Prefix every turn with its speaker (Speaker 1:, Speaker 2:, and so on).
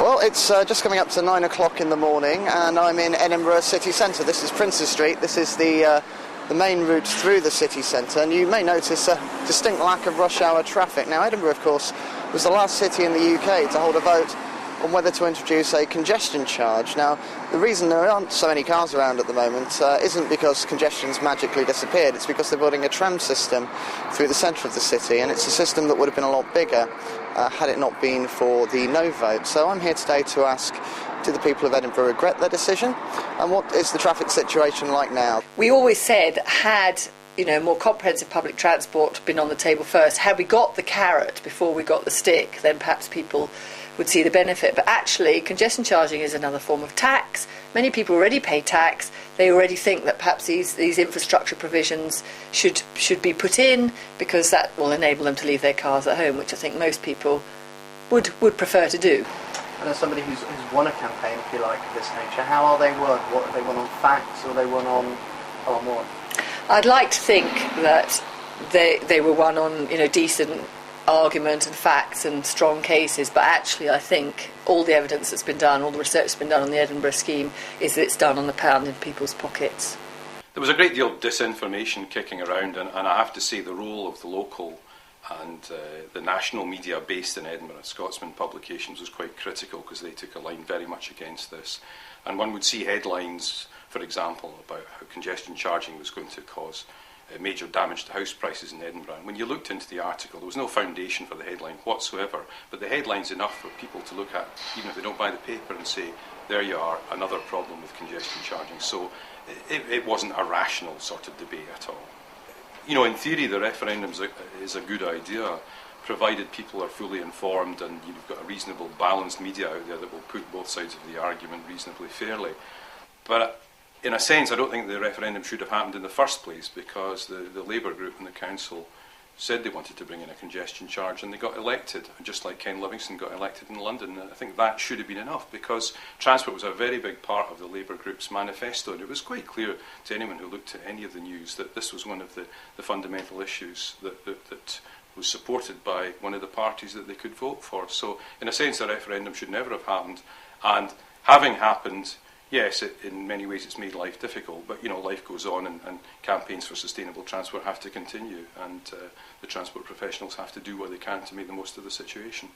Speaker 1: Well, it's just coming up to 9 o'clock in the morning, and I'm in Edinburgh city centre. This is Princes Street. This is the main route through the city centre, and you may notice a distinct lack of rush hour traffic. Now, Edinburgh, of course, was the last city in the UK to hold a vote on whether to introduce a congestion charge. Now, the reason there aren't so many cars around at the moment isn't because congestion's magically disappeared. It's because they're building a tram system through the centre of the city, and it's a system that would have been a lot bigger had it not been for the no vote. So I'm here today to ask, do the people of Edinburgh regret their decision? And what is the traffic situation like now?
Speaker 2: We always said, had more comprehensive public transport been on the table first, had we got the carrot before we got the stick, then perhaps people would see the benefit. But actually, congestion charging is another form of tax. Many people already pay tax. They already think that perhaps these infrastructure provisions should be put in because that will enable them to leave their cars at home, which I think most people would prefer to do.
Speaker 3: And as somebody who's won a campaign, if you like, of this nature, how are they won? What are they won on facts, or are they won on what?
Speaker 2: I'd like to think that they were won on decent argument and facts and strong cases, but actually I think all the evidence that's been done, all the research that's been done on the Edinburgh scheme is that it's done on the pound in people's pockets.
Speaker 4: There was a great deal of disinformation kicking around, and I have to say the role of the local and the national media based in Edinburgh, Scotsman publications, was quite critical because they took a line very much against this. And one would see headlines, for example, about how congestion charging was going to cause major damage to house prices in Edinburgh. And when you looked into the article, there was no foundation for the headline whatsoever, but the headline's enough for people to look at, even if they don't buy the paper, and say, there you are, another problem with congestion charging. So it wasn't a rational sort of debate at all. In theory, the referendum is a good idea, provided people are fully informed and you've got a reasonable, balanced media out there that will put both sides of the argument reasonably fairly. But in a sense, I don't think the referendum should have happened in the first place, because the Labour group in the council said they wanted to bring in a congestion charge and they got elected, just like Ken Livingstone got elected in London. And I think that should have been enough, because transport was a very big part of the Labour group's manifesto, and it was quite clear to anyone who looked at any of the news that this was one of the fundamental issues that was supported by one of the parties that they could vote for. So in a sense, the referendum should never have happened, and having happened, yes, in many ways it's made life difficult, but life goes on, and campaigns for sustainable transport have to continue, and the transport professionals have to do what they can to make the most of the situation.